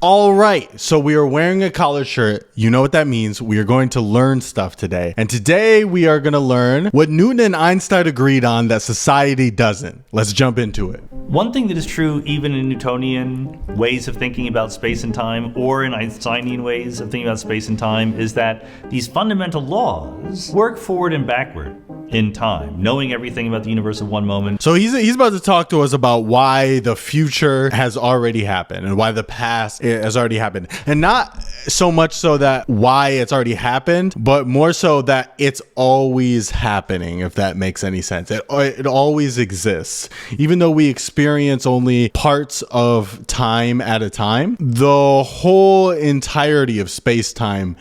All right, so we are wearing a collared shirt. You know what that means. We are going to learn stuff today. And today we are going to learn what Newton and Einstein agreed on that society doesn't. Let's jump into it. One thing that is true even in Newtonian ways of thinking about space and time, or in Einsteinian ways of thinking about space and time, is that these fundamental laws work forward and backward in time, knowing everything about the universe at one moment. So he's about to talk to us about why the future has already happened and why the past has already happened. And not so much so that why it's already happened, but more so that it's always happening, if that makes any sense. It always exists. Even though we experience only parts of time at a time, the whole entirety of space-time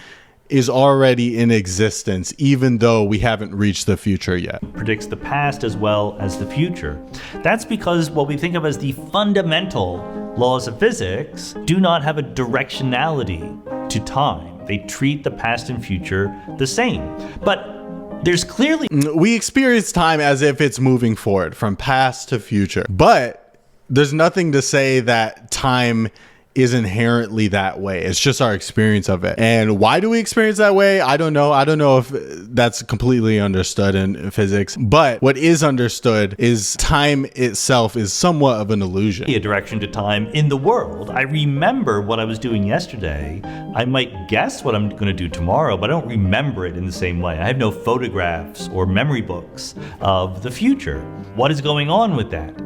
is already in existence, even though we haven't reached the future yet. Predicts the past as well as the future. That's because what we think of as the fundamental laws of physics do not have a directionality to time. They treat the past and future the same. But there's clearly... We experience time as if it's moving forward from past to future. But there's nothing to say that time is inherently that way. It's just our experience of it. And why do we experience that way? I don't know. I don't know if that's completely understood in physics, but what is understood is time itself is somewhat of an illusion. A direction to time in the world. I remember what I was doing yesterday. I might guess what I'm going to do tomorrow, but I don't remember it in the same way. I have no photographs or memory books of the future. What is going on with that?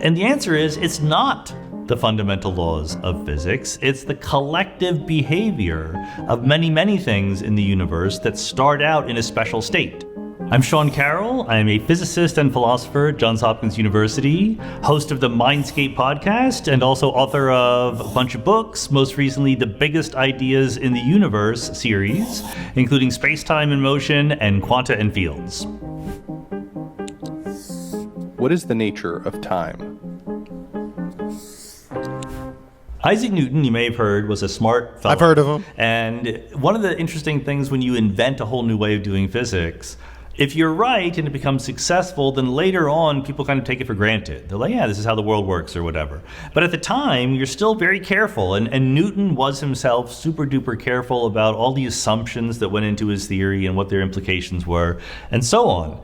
And the answer is it's not the fundamental laws of physics. It's the collective behavior of many, many things in the universe that start out in a special state. I'm Sean Carroll. I am a physicist and philosopher at Johns Hopkins University, host of the Mindscape podcast, and also author of a bunch of books, most recently the Biggest Ideas in the Universe series, including Space-Time in Motion and Quanta and Fields. What is the nature of time? Isaac Newton, you may have heard, was a smart fellow. I've heard of him. And one of the interesting things when you invent a whole new way of doing physics, if you're right and it becomes successful, then later on people kind of take it for granted. They're like, yeah, this is how the world works or whatever. But at the time, you're still very careful. And Newton was himself super duper careful about all the assumptions that went into his theory and what their implications were, and so on.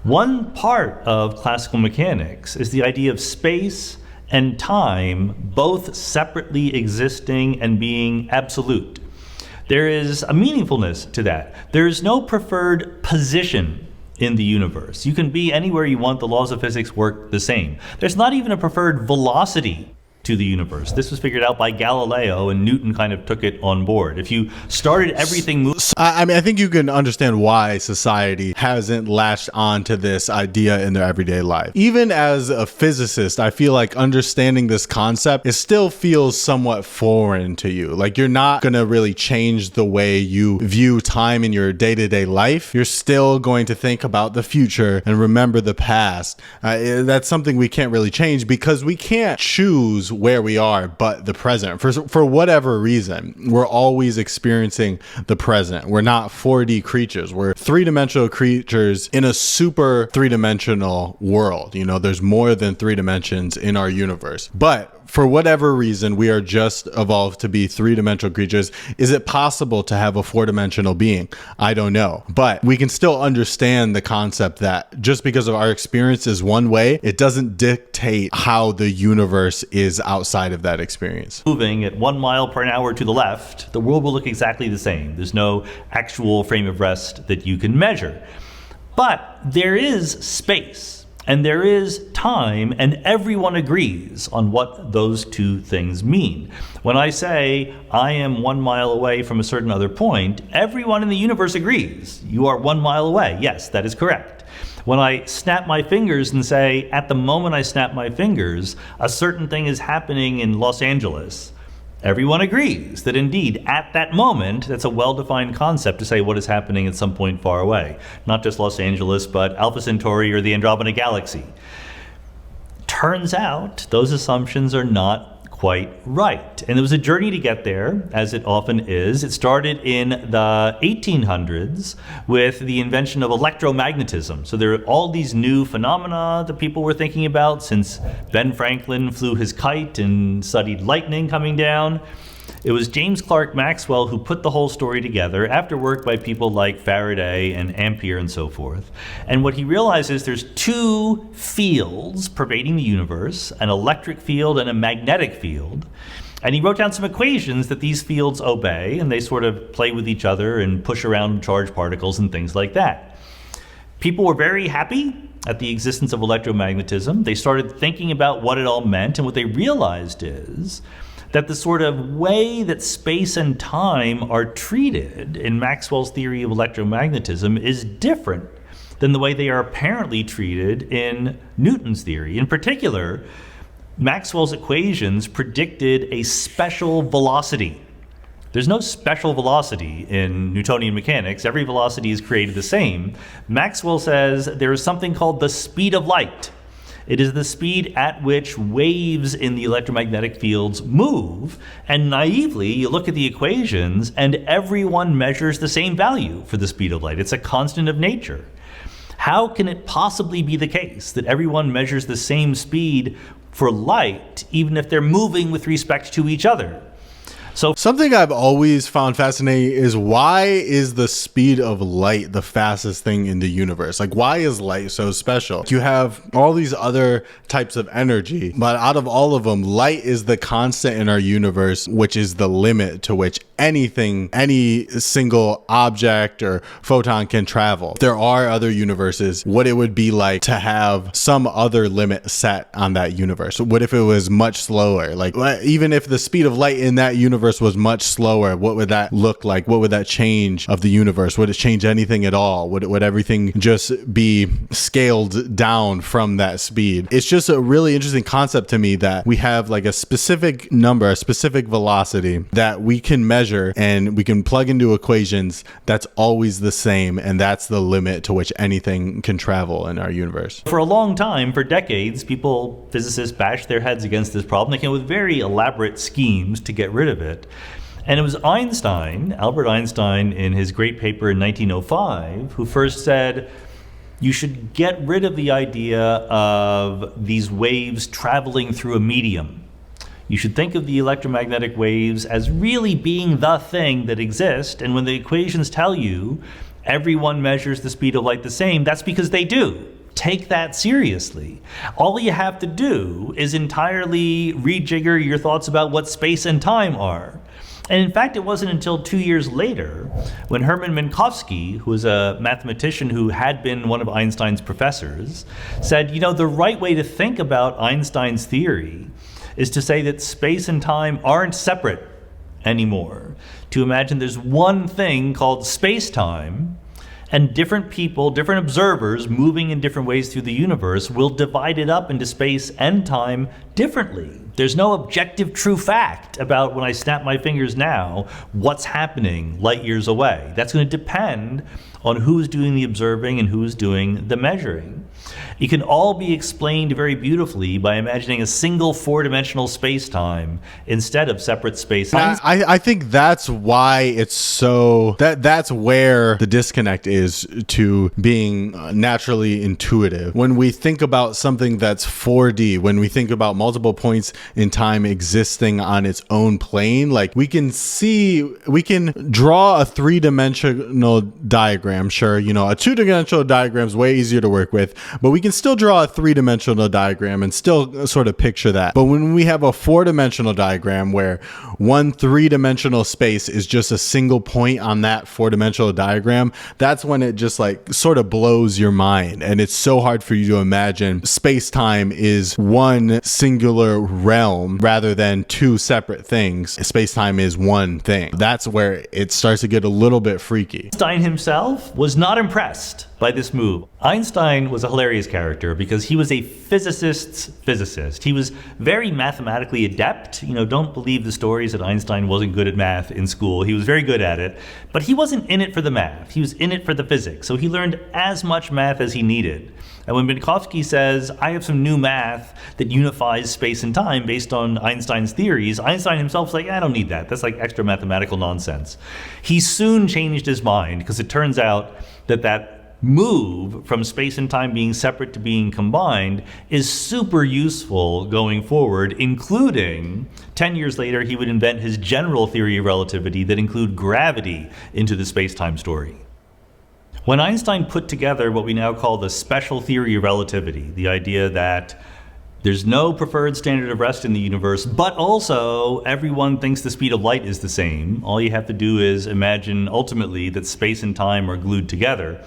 One part of classical mechanics is the idea of space and time both separately existing and being absolute. There is a meaningfulness to that. There is no preferred position in the universe. You can be anywhere you want. The laws of physics work the same. There's not even a preferred velocity to the universe. This was figured out by Galileo, and Newton kind of took it on board. If you started everything moving... I think you can understand why society hasn't latched on to this idea in their everyday life. Even as a physicist, I feel like understanding this concept, it still feels somewhat foreign to you. Like you're not going to really change the way you view time in your day-to-day life. You're still going to think about the future and remember the past. That's something we can't really change because we can't choose where we are but the present. For whatever reason, we're always experiencing the present. We're not 4D creatures. We're three-dimensional creatures in a super three-dimensional world. You know, there's more than three dimensions in our universe. But for whatever reason, we are just evolved to be three-dimensional creatures. Is it possible to have a four-dimensional being? I don't know. But we can still understand the concept that just because of our experience is one way, it doesn't dictate how the universe is outside of that experience. Moving at 1 mile per hour to the left, the world will look exactly the same. There's no actual frame of rest that you can measure. But there is space. And there is time, and everyone agrees on what those two things mean. When I say I am 1 mile away from a certain other point, everyone in the universe agrees. You are 1 mile away. Yes, that is correct. When I snap my fingers and say, at the moment I snap my fingers, a certain thing is happening in Los Angeles, everyone agrees that indeed, at that moment, that's a well-defined concept to say what is happening at some point far away. Not just Los Angeles, but Alpha Centauri or the Andromeda Galaxy. Turns out, those assumptions are not quite right. And there was a journey to get there, as it often is. It started in the 1800s with the invention of electromagnetism. So there are all these new phenomena that people were thinking about since Ben Franklin flew his kite and studied lightning coming down. It was James Clerk Maxwell who put the whole story together after work by people like Faraday and Ampere and so forth. And what he realized is there's two fields pervading the universe, an electric field and a magnetic field. And he wrote down some equations that these fields obey, and they sort of play with each other and push around charged particles and things like that. People were very happy at the existence of electromagnetism. They started thinking about what it all meant, and what they realized is that the sort of way that space and time are treated in Maxwell's theory of electromagnetism is different than the way they are apparently treated in Newton's theory. In particular, Maxwell's equations predicted a special velocity. There's no special velocity in Newtonian mechanics. Every velocity is created the same. Maxwell says there is something called the speed of light. It is the speed at which waves in the electromagnetic fields move, and naively, you look at the equations, and everyone measures the same value for the speed of light. It's a constant of nature. How can it possibly be the case that everyone measures the same speed for light, even if they're moving with respect to each other? So something I've always found fascinating is, why is the speed of light the fastest thing in the universe? Like, why is light so special? You have all these other types of energy, but out of all of them, light is the constant in our universe, which is the limit to which anything, any single object or photon can travel. There are other universes. What it would be like to have some other limit set on that universe? What if it was much slower? Like, even if the speed of light in that universe was much slower, what would that look like? What would that change of the universe? Would it change anything at all? Would everything just be scaled down from that speed? It's just a really interesting concept to me that we have like a specific number, a specific velocity that we can measure and we can plug into equations that's always the same, and that's the limit to which anything can travel in our universe. For a long time, for decades, physicists bashed their heads against this problem. They came up with very elaborate schemes to get rid of it. And it was Einstein, Albert Einstein, in his great paper in 1905, who first said, you should get rid of the idea of these waves traveling through a medium. You should think of the electromagnetic waves as really being the thing that exists, and when the equations tell you everyone measures the speed of light the same, that's because they do. Take that seriously. All you have to do is entirely rejigger your thoughts about what space and time are. And in fact, it wasn't until 2 years later when Hermann Minkowski, who was a mathematician who had been one of Einstein's professors, said, the right way to think about Einstein's theory is to say that space and time aren't separate anymore. To imagine there's one thing called space-time, and different people, different observers moving in different ways through the universe will divide it up into space and time differently. There's no objective true fact about, when I snap my fingers now, what's happening light years away. That's going to depend on who's doing the observing and who's doing the measuring. It can all be explained very beautifully by imagining a single four-dimensional space-time instead of separate space. I think that's why it's so, that's where the disconnect is to being naturally intuitive. When we think about something that's 4D, when we think about multiple points in time existing on its own plane, like we can draw a three-dimensional diagram. Sure, a two-dimensional diagram is way easier to work with, but we can still draw a three-dimensional diagram and still sort of picture that. But when we have a four-dimensional diagram where one three-dimensional space is just a single point on that four-dimensional diagram, that's when it just like sort of blows your mind. And it's so hard for you to imagine space-time is one singular realm rather than two separate things. Space-time is one thing. That's where it starts to get a little bit freaky. Einstein himself was not impressed by this move. Einstein was a hilarious character because he was a physicist's physicist. He was very mathematically adept. Don't believe the stories that Einstein wasn't good at math in school. He was very good at it, but he wasn't in it for the math. He was in it for the physics. So he learned as much math as he needed. And when Minkowski says, I have some new math that unifies space and time based on Einstein's theories, Einstein himself's like, I don't need that. That's like extra mathematical nonsense. He soon changed his mind because it turns out that move from space and time being separate to being combined is super useful going forward, including 10 years later, he would invent his general theory of relativity that include gravity into the space-time story. When Einstein put together what we now call the special theory of relativity, the idea that there's no preferred standard of rest in the universe, but also everyone thinks the speed of light is the same. All you have to do is imagine ultimately that space and time are glued together.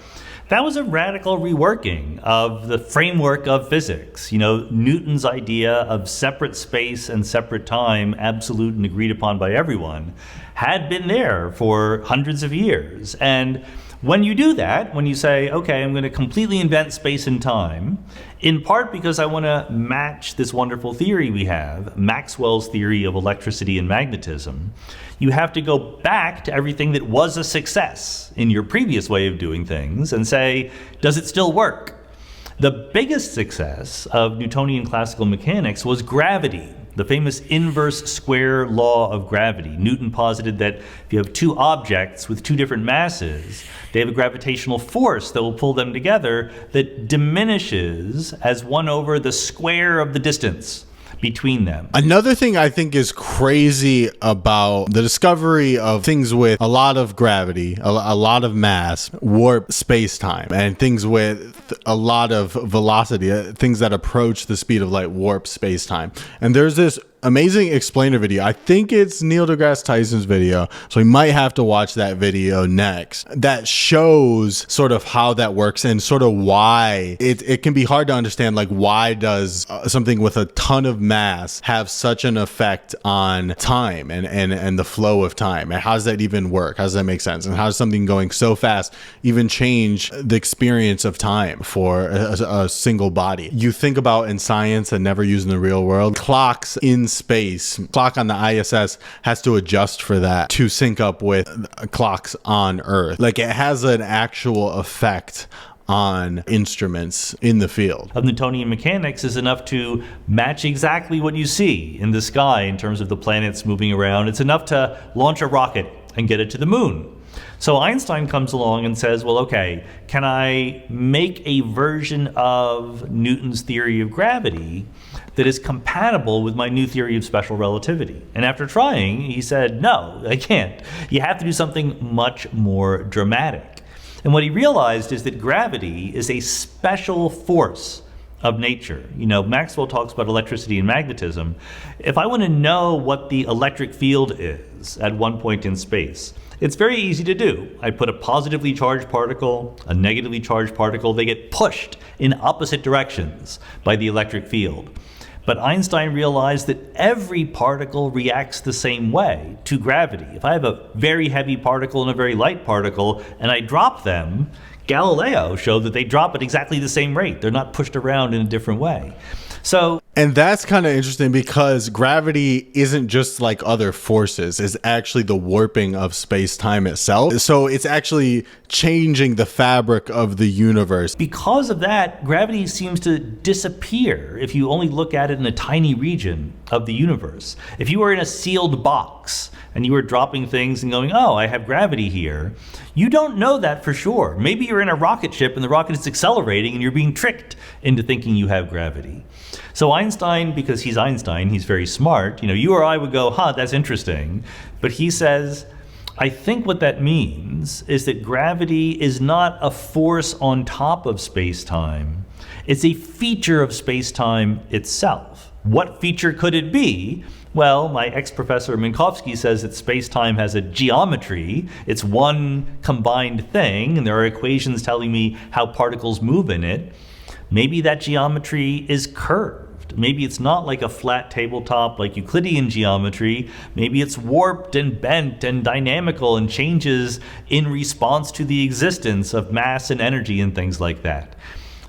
That was a radical reworking of the framework of physics. Newton's idea of separate space and separate time, absolute and agreed upon by everyone, had been there for hundreds of years. And when you do that, when you say, okay, I'm going to completely invent space and time, in part because I want to match this wonderful theory we have, Maxwell's theory of electricity and magnetism, you have to go back to everything that was a success in your previous way of doing things and say, does it still work? The biggest success of Newtonian classical mechanics was gravity, the famous inverse square law of gravity. Newton posited that if you have two objects with two different masses, they have a gravitational force that will pull them together that diminishes as 1 over the square of the distance between them. Another thing I think is crazy about the discovery of things with a lot of gravity, a lot of mass, warp space-time, and things with a lot of velocity, things that approach the speed of light, warp space-time. And there's this amazing explainer video. I think it's Neil deGrasse Tyson's video, so we might have to watch that video next. That shows sort of how that works and sort of why it can be hard to understand, like why does something with a ton of mass have such an effect on time and the flow of time, and how does that even work? How does that make sense? And how does something going so fast even change the experience of time for a single body? You think about in science and never used in the real world, clocks in space, clock on the ISS has to adjust for that to sync up with clocks on Earth. Like it has an actual effect on instruments in the field. Of Newtonian mechanics is enough to match exactly what you see in the sky in terms of the planets moving around. It's enough to launch a rocket and get it to the moon. So Einstein comes along and says, well, okay, can I make a version of Newton's theory of gravity that is compatible with my new theory of special relativity? And after trying, he said, no, I can't. You have to do something much more dramatic. And what he realized is that gravity is a special force of nature. Maxwell talks about electricity and magnetism. If I want to know what the electric field is at one point in space, it's very easy to do. I put a positively charged particle, a negatively charged particle, they get pushed in opposite directions by the electric field. But Einstein realized that every particle reacts the same way to gravity. If I have a very heavy particle and a very light particle, and I drop them, Galileo showed that they drop at exactly the same rate. They're not pushed around in a different way. And that's kind of interesting because gravity isn't just like other forces. It's actually the warping of space-time itself. So it's actually changing the fabric of the universe. Because of that, gravity seems to disappear if you only look at it in a tiny region of the universe. If you were in a sealed box and you were dropping things and going, oh, I have gravity here, you don't know that for sure. Maybe you're in a rocket ship and the rocket is accelerating and you're being tricked into thinking you have gravity. So Einstein, because he's Einstein, he's very smart, you or I would go, that's interesting. But he says, I think what that means is that gravity is not a force on top of space-time. It's a feature of space-time itself. What feature could it be? Well, my ex-professor Minkowski says that space-time has a geometry. It's one combined thing, and there are equations telling me how particles move in it. Maybe that geometry is curved. curved. Maybe it's not like a flat tabletop like Euclidean geometry. Maybe it's warped and bent and dynamical and changes in response to the existence of mass and energy and things like that.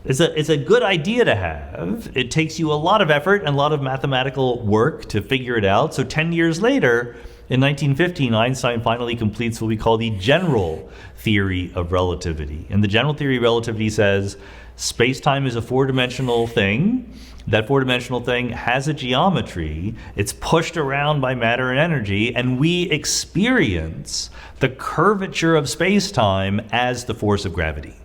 It's a good idea to have. It takes you a lot of effort and a lot of mathematical work to figure it out. So 10 years later, in 1915, Einstein finally completes what we call the general theory of relativity. And the general theory of relativity says space-time is a four-dimensional thing. That four-dimensional thing has a geometry. It's pushed around by matter and energy, and we experience the curvature of space-time as the force of gravity.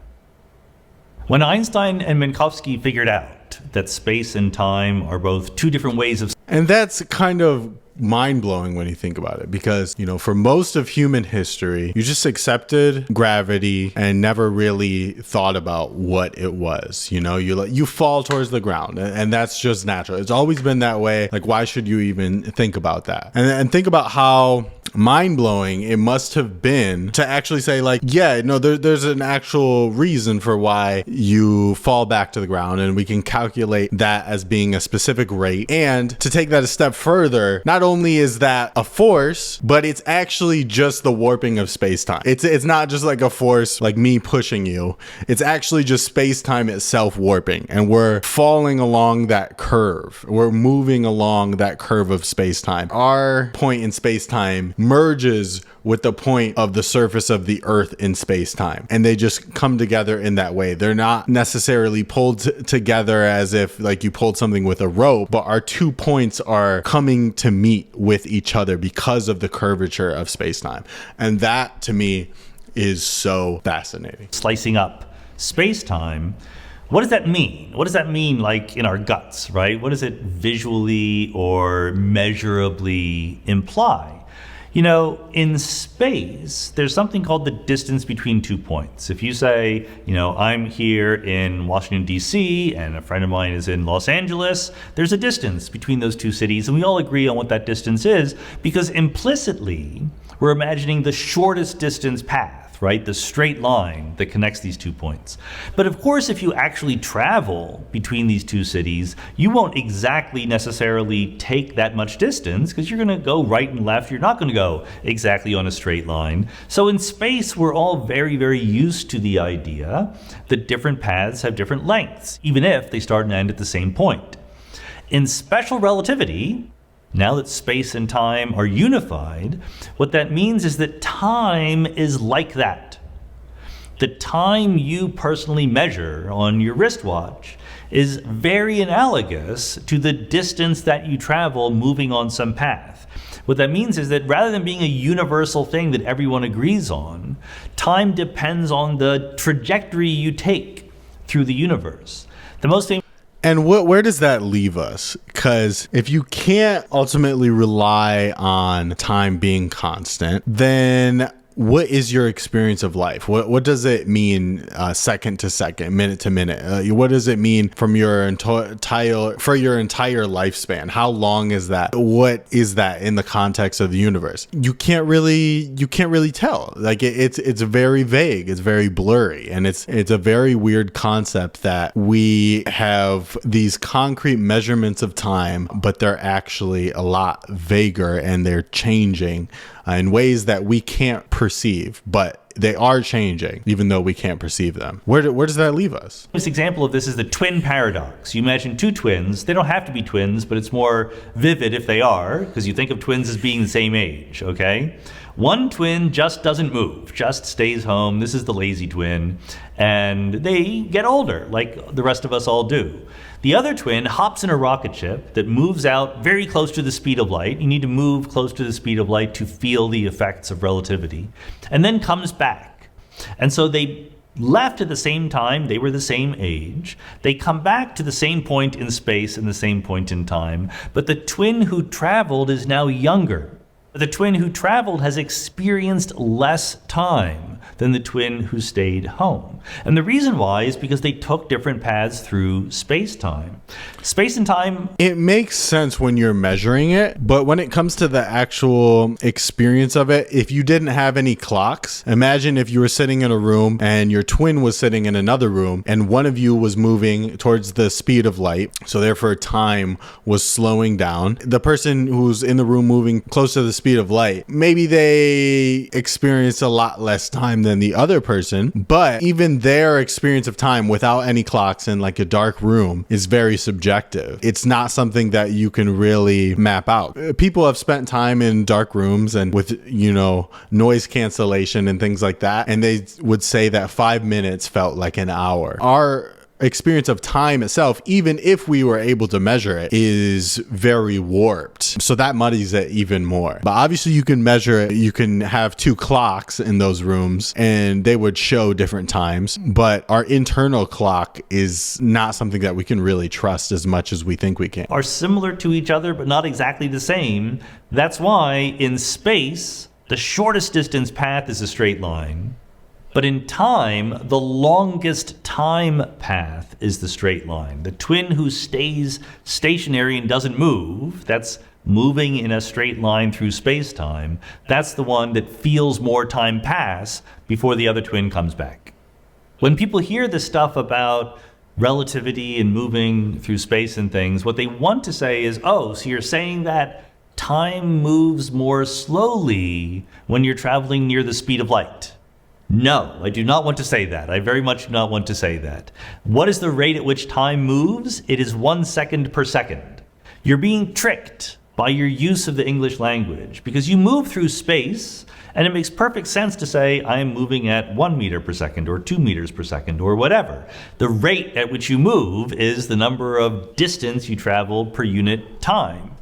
When Einstein and Minkowski figured out that space and time are both two different ways of... And that's kind of mind-blowing when you think about it, because, you know, for most of human history, you just accepted gravity and never really thought about what it was. You know, you fall towards the ground, and that's just natural. It's always been that way. Like, why should you even think about that? And think about how mind-blowing it must have been to actually say, like, yeah, no, there's an actual reason for why you fall back to the ground, and we can calculate that as being a specific rate. And to take that a step further, not only is that a force, but it's actually just the warping of space-time. It's not just like a force like me pushing you. It's actually just space-time itself warping, and we're falling along that curve. We're moving along that curve of space-time. Our point in space-time merges with the point of the surface of the Earth in space-time, and they just come together in that way. They're not necessarily pulled together as if like you pulled something with a rope, but our 2 points are coming to meet with each other because of the curvature of space-time. And that to me is so fascinating. Slicing up space-time, what does that mean? What does that mean, like, in our guts, right? What does it visually or measurably imply? You know, in space, there's something called the distance between 2 points. If you say, you know, I'm here in Washington, D.C., and a friend of mine is in Los Angeles, there's a distance between those two cities, and we all agree on what that distance is, because implicitly, we're imagining the shortest distance path, right? The straight line that connects these 2 points. But of course, if you actually travel between these two cities, you won't exactly necessarily take that much distance, because you're going to go right and left. You're not going to go exactly on a straight line. So in space, we're all very, very used to the idea that different paths have different lengths, even if they start and end at the same point. In special relativity, now that space and time are unified, what that means is that time is like that. The time you personally measure on your wristwatch is very analogous to the distance that you travel moving on some path. What that means is that rather than being a universal thing that everyone agrees on, time depends on the trajectory you take through the universe. The most And where does that leave us? Because if you can't ultimately rely on time being constant, then what is your experience of life? What does it mean second to second, minute to minute? What does it mean from your entire lifespan? How long is that? What is that in the context of the universe? You can't really tell. Like it's very vague. It's very blurry, and it's a very weird concept that we have these concrete measurements of time, but they're actually a lot vaguer, and they're changing in ways that we can't perceive, but they are changing, even though we can't perceive them. Where does that leave us? This example of this is the twin paradox. You imagine two twins. They don't have to be twins, but it's more vivid if they are, because you think of twins as being the same age, okay? One twin just doesn't move, just stays home. This is the lazy twin. And they get older, like the rest of us all do. The other twin hops in a rocket ship that moves out very close to the speed of light. You need to move close to the speed of light to feel the effects of relativity, and then comes back. And so they left at the same time. They were the same age. They come back to the same point in space and the same point in time. But the twin who traveled is now younger. The twin who traveled has experienced less time. than the twin who stayed home. And the reason why is because they took different paths through space-time. Space and time... It makes sense when you're measuring it, but when it comes to the actual experience of it, if you didn't have any clocks, imagine if you were sitting in a room and your twin was sitting in another room and one of you was moving towards the speed of light, so therefore time was slowing down. The person who's in the room moving close to the speed of light, maybe they experience a lot less time than the other person, but even their experience of time without any clocks in like a dark room is very subjective. It's not something that you can really map out. People have spent time in dark rooms and with, noise cancellation and things like that, and they would say that 5 minutes felt like an hour. Our experience of time itself, even if we were able to measure it, is very warped. So that muddies it even more. But obviously you can measure it. You can have two clocks in those rooms and they would show different times. But our internal clock is not something that we can really trust as much as we think we can. Are similar to each other, but not exactly the same. That's why in space, the shortest distance path is a straight line. But in time, the longest time path is the straight line. The twin who stays stationary and doesn't move, that's moving in a straight line through space-time, that's the one that feels more time pass before the other twin comes back. When people hear this stuff about relativity and moving through space and things, what they want to say is, oh, so you're saying that time moves more slowly when you're traveling near the speed of light. No, I do not want to say that. I very much do not want to say that. What is the rate at which time moves? It is 1 second per second. You're being tricked by your use of the English language because you move through space and it makes perfect sense to say I am moving at 1 meter per second or 2 meters per second or whatever. The rate at which you move is the number of distance you travel per unit time.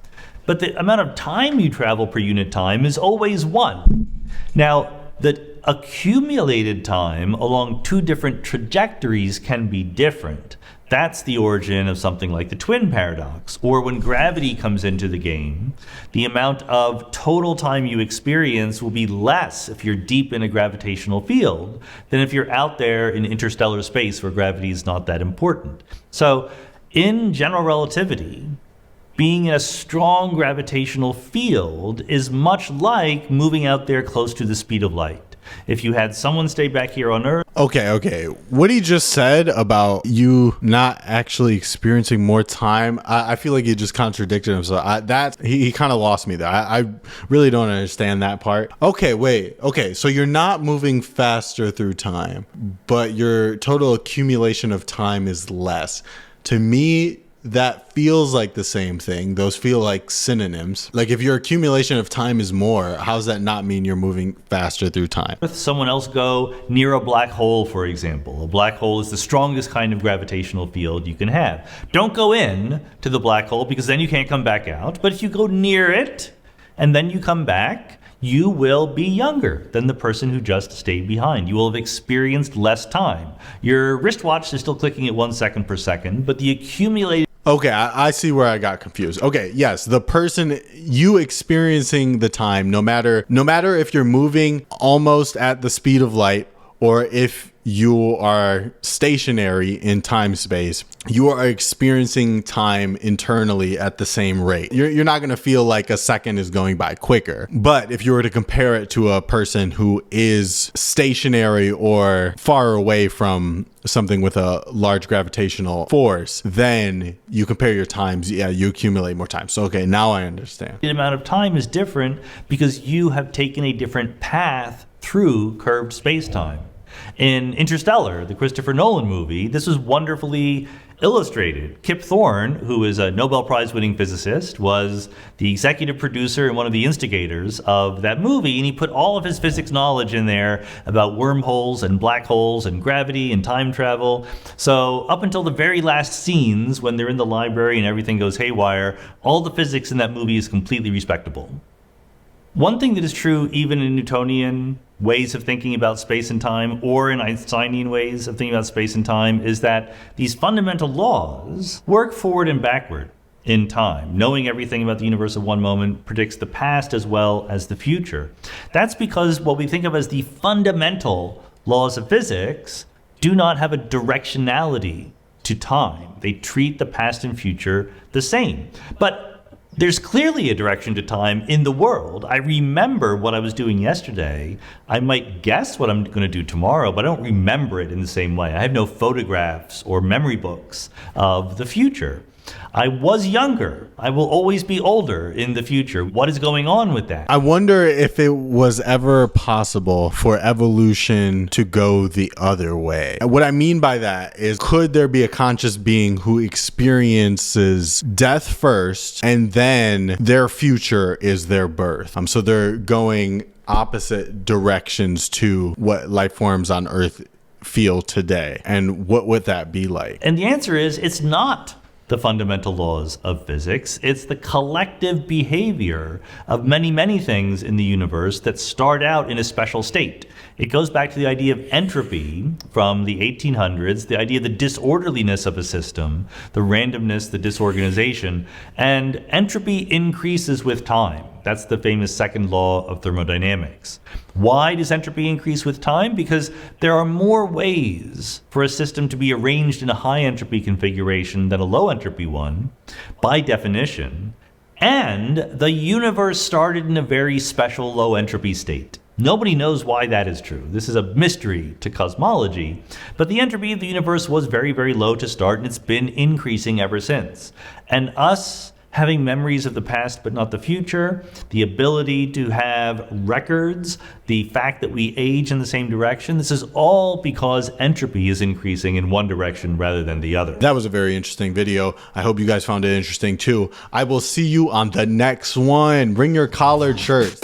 But the amount of time you travel per unit time is always 1. Now, the accumulated time along two different trajectories can be different. That's the origin of something like the twin paradox, or when gravity comes into the game, the amount of total time you experience will be less if you're deep in a gravitational field than if you're out there in interstellar space where gravity is not that important. So in general relativity, being in a strong gravitational field is much like moving out there close to the speed of light. If you had someone stay back here on Earth... Okay. What he just said about you not actually experiencing more time, I feel like he just contradicted himself. He kind of lost me there. I really don't understand that part. Okay, so you're not moving faster through time, but your total accumulation of time is less. To me, that feels like the same thing. Those feel like synonyms. Like if your accumulation of time is more, how does that not mean you're moving faster through time? If someone else go near a black hole, for example. A black hole is the strongest kind of gravitational field you can have. Don't go in to the black hole because then you can't come back out. But if you go near it and then you come back, you will be younger than the person who just stayed behind. You will have experienced less time. Your wristwatch is still clicking at 1 second per second, but the accumulated... Okay, I see where I got confused. Okay, yes, the person, you experiencing the time, no matter if you're moving almost at the speed of light or if you are stationary in time space, you are experiencing time internally at the same rate. You're not going to feel like a second is going by quicker. But if you were to compare it to a person who is stationary or far away from something with a large gravitational force, then you compare your times. Yeah, you accumulate more time. So, okay, now I understand. The amount of time is different because you have taken a different path through curved space-time. In Interstellar, the Christopher Nolan movie, this was wonderfully illustrated. Kip Thorne, who is a Nobel Prize-winning physicist, was the executive producer and one of the instigators of that movie, and he put all of his physics knowledge in there about wormholes and black holes and gravity and time travel. So up until the very last scenes, when they're in the library and everything goes haywire, all the physics in that movie is completely respectable. One thing that is true even in Newtonian ways of thinking about space and time, or in Einsteinian ways of thinking about space and time, is that these fundamental laws work forward and backward. in time. Knowing everything about the universe at one moment predicts the past as well as the future. That's because what we think of as the fundamental laws of physics do not have a directionality to time. They treat the past and future the same. But there's clearly a direction to time in the world. I remember what I was doing yesterday. I might guess what I'm going to do tomorrow, but I don't remember it in the same way. I have no photographs or memory books of the future. I was younger. I will always be older in the future. What is going on with that? I wonder if it was ever possible for evolution to go the other way. And what I mean by that is, could there be a conscious being who experiences death first and then their future is their birth? So they're going opposite directions to what life forms on Earth feel today. And what would that be like? And the answer is, it's not the fundamental laws of physics. It's the collective behavior of many, many things in the universe that start out in a special state. It goes back to the idea of entropy from the 1800s, the idea of the disorderliness of a system, the randomness, the disorganization, and entropy increases with time. That's the famous second law of thermodynamics. Why does entropy increase with time? Because there are more ways for a system to be arranged in a high entropy configuration than a low entropy one, by definition. And the universe started in a very special low entropy state. Nobody knows why that is true. This is a mystery to cosmology. But the entropy of the universe was very, very low to start, and it's been increasing ever since. And us having memories of the past but not the future, the ability to have records, the fact that we age in the same direction, this is all because entropy is increasing in one direction rather than the other. That was a very interesting video. I hope you guys found it interesting too. I will see you on the next one. Bring your collared shirts.